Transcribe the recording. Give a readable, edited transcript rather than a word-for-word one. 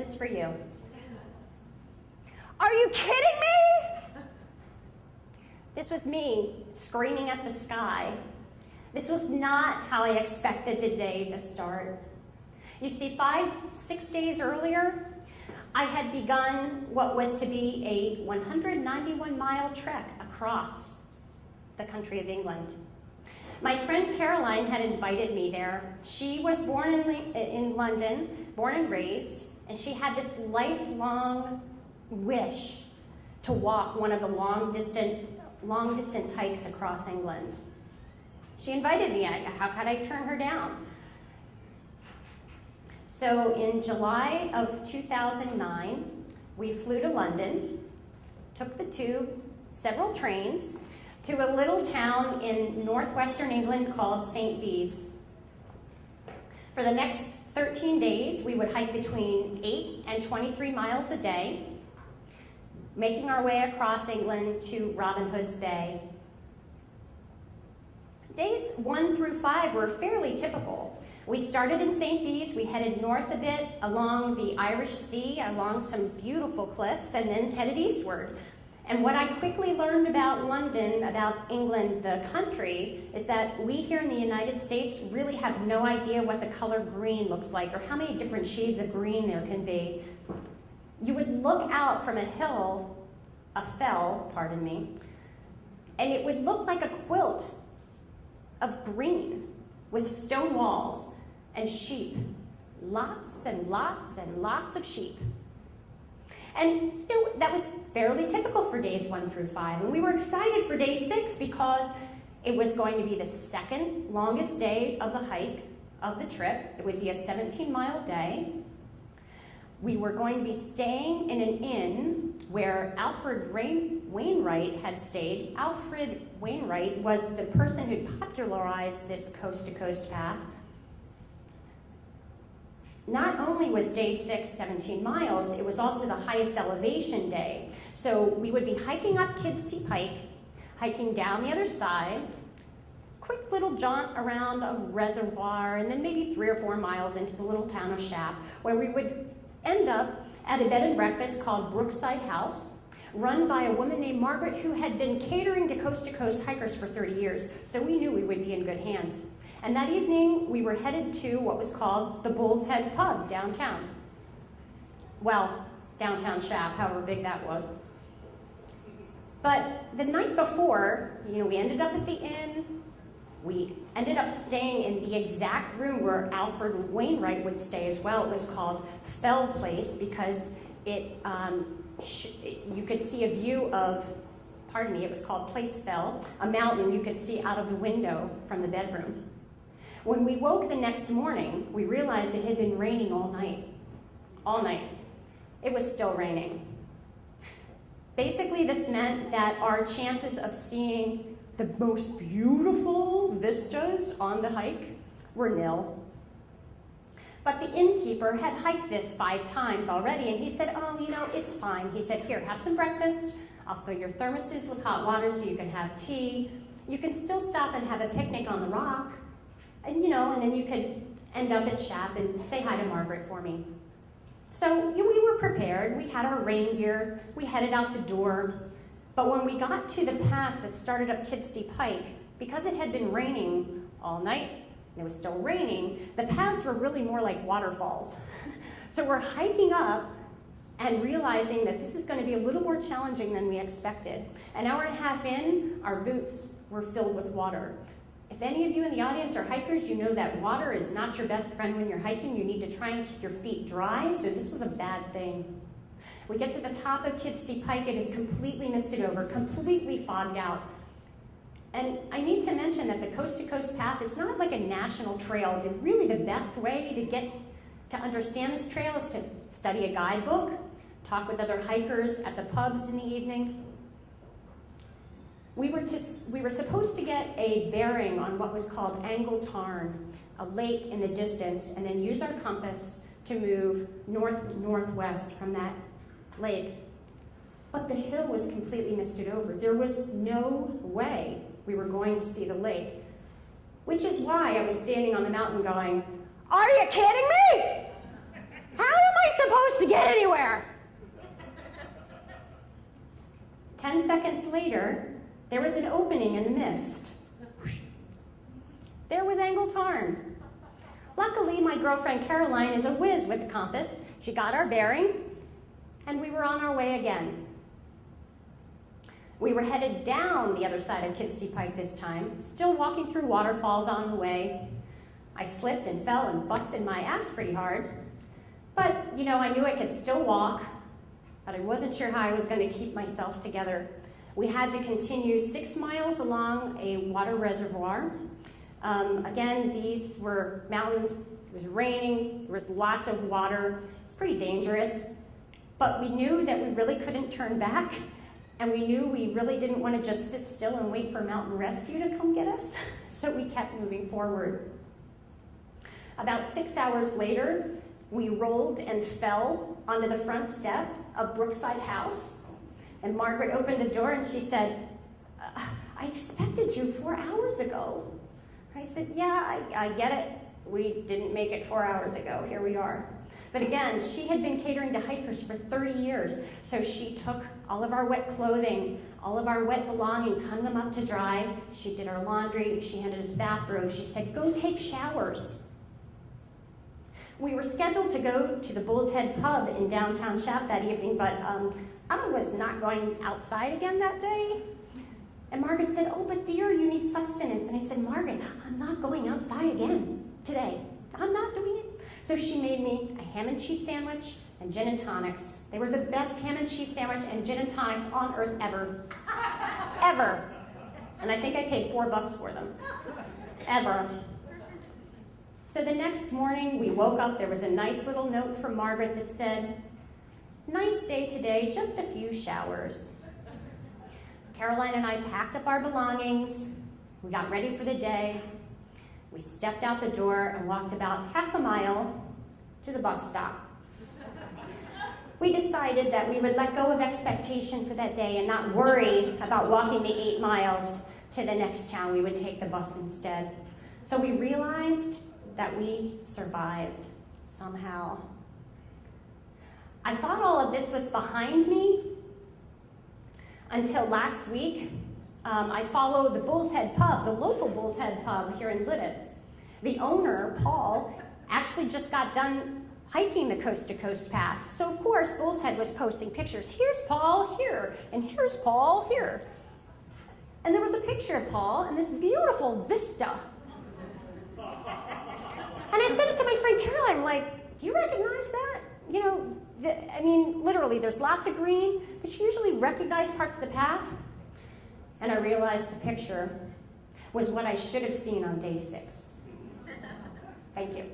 is for you. Are you kidding me? This was me screaming at the sky. This was not how I expected the day to start. You see, 6 days earlier, I had begun what was to be a 191-mile trek across the country of England. My friend Caroline had invited me there. She was born in London, born and raised, and she had this lifelong wish to walk one of the long distance hikes across England. She invited me. How could I turn her down? So in July of 2009, we flew to London, took the tube, several trains, to a little town in northwestern England called St. Bees. For the next 13 days, we would hike between 8 and 23 miles a day, making our way across England to Robin Hood's Bay. Days 1 through 5 were fairly typical. We started in St. Bees, we headed north a bit along the Irish Sea, along some beautiful cliffs, and then headed eastward. And what I quickly learned about London, about England, the country, is that we here in the United States really have no idea what the color green looks like or how many different shades of green there can be. You would look out from a fell, pardon me, and it would look like a quilt of green with stone walls and sheep. Lots and lots and lots of sheep. And that was fairly typical for days 1 through 5. And we were excited for day 6 because it was going to be the second longest day of the hike of the trip. It would be a 17-mile day. We were going to be staying in an inn where Alfred Wainwright had stayed. Alfred Wainwright was the person who popularized this coast-to-coast path. Not only was day 6 17 miles, it was also the highest elevation day. So we would be hiking up Kidsty Pike, hiking down the other side, quick little jaunt around a reservoir, and then maybe 3 or 4 miles into the little town of Shap, where we would end up at a bed and breakfast called Brookside House, run by a woman named Margaret who had been catering to coast hikers for 30 years, so we knew we would be in good hands. And that evening, we were headed to what was called the Bull's Head Pub downtown. Well, downtown Shap, however big that was. But the night before, we ended up at the inn. We ended up staying in the exact room where Alfred Wainwright would stay as well. It was called Fell Place because you could see a view of, it was called Place Fell, a mountain you could see out of the window from the bedroom. When we woke the next morning, we realized it had been raining all night. All night. It was still raining. Basically, this meant that our chances of seeing the most beautiful vistas on the hike were nil. But the innkeeper had hiked this 5 times already, and he said, it's fine. He said, here, have some breakfast. I'll fill your thermoses with hot water so you can have tea. You can still stop and have a picnic on the rock. And then you could end up at Shap and say hi to Margaret for me. So we were prepared. We had our rain gear. We headed out the door. But when we got to the path that started up Kidsty Pike, because it had been raining all night, and it was still raining, the paths were really more like waterfalls. So we're hiking up and realizing that this is going to be a little more challenging than we expected. An hour and a half in, our boots were filled with water. If any of you in the audience are hikers, you know that water is not your best friend when you're hiking. You need to try and keep your feet dry, so this was a bad thing. We get to the top of Kidsty Pike, it is completely misted over, completely fogged out. And I need to mention that the coast-to-coast path is not like a national trail. Really the best way to get to understand this trail is to study a guidebook, talk with other hikers at the pubs in the evening. We were supposed to get a bearing on what was called Angle Tarn, a lake in the distance, and then use our compass to move northwest from that lake. But the hill was completely misted over. There was no way we were going to see the lake, which is why I was standing on the mountain going, "Are you kidding me? How am I supposed to get anywhere. 10 seconds later, there was an opening in the mist. There was Angle Tarn. Luckily, my girlfriend Caroline is a whiz with the compass. She got our bearing, and we were on our way again. We were headed down the other side of Kidsty Pike this time, still walking through waterfalls on the way. I slipped and fell and busted my ass pretty hard. But, I knew I could still walk, but I wasn't sure how I was going to keep myself together. We had to continue 6 miles along a water reservoir. Again, these were mountains. It was raining. There was lots of water. It's pretty dangerous. But we knew that we really couldn't turn back, and we knew we really didn't want to just sit still and wait for mountain rescue to come get us. So we kept moving forward. About 6 hours later, we rolled and fell onto the front step of Brookside House. And Margaret opened the door and she said, I expected you 4 hours ago. I said, yeah, I get it. We didn't make it 4 hours ago. Here we are. But again, she had been catering to hikers for 30 years. So she took all of our wet clothing, all of our wet belongings, hung them up to dry. She did our laundry. She handed us bathrobes. She said, go take showers. We were scheduled to go to the Bull's Head pub in downtown Shap that evening, but I was not going outside again that day. And Margaret said, oh, but dear, you need sustenance. And I said, Margaret, I'm not going outside again today. I'm not doing it. So she made me a ham and cheese sandwich and gin and tonics. They were the best ham and cheese sandwich and gin and tonics on earth ever. Ever. And I think I paid $4 for them. Ever. So the next morning, we woke up. There was a nice little note from Margaret that said, nice day today, just a few showers. Caroline and I packed up our belongings. We got ready for the day. We stepped out the door and walked about half a mile to the bus stop. We decided that we would let go of expectation for that day and not worry about walking the 8 miles to the next town. We would take the bus instead. So we realized that we survived somehow. I thought all of this was behind me until last week. I followed the Bull's Head pub, the local Bull's Head pub here in Lidditz. The owner, Paul, actually just got done hiking the coast-to-coast path. So of course, Bull's Head was posting pictures. Here's Paul here, and here's Paul here. And there was a picture of Paul and this beautiful vista. And I said it to my friend Caroline, I'm like, do you recognize that? Literally, there's lots of green, but you usually recognize parts of the path. And I realized the picture was what I should have seen on day 6. Thank you.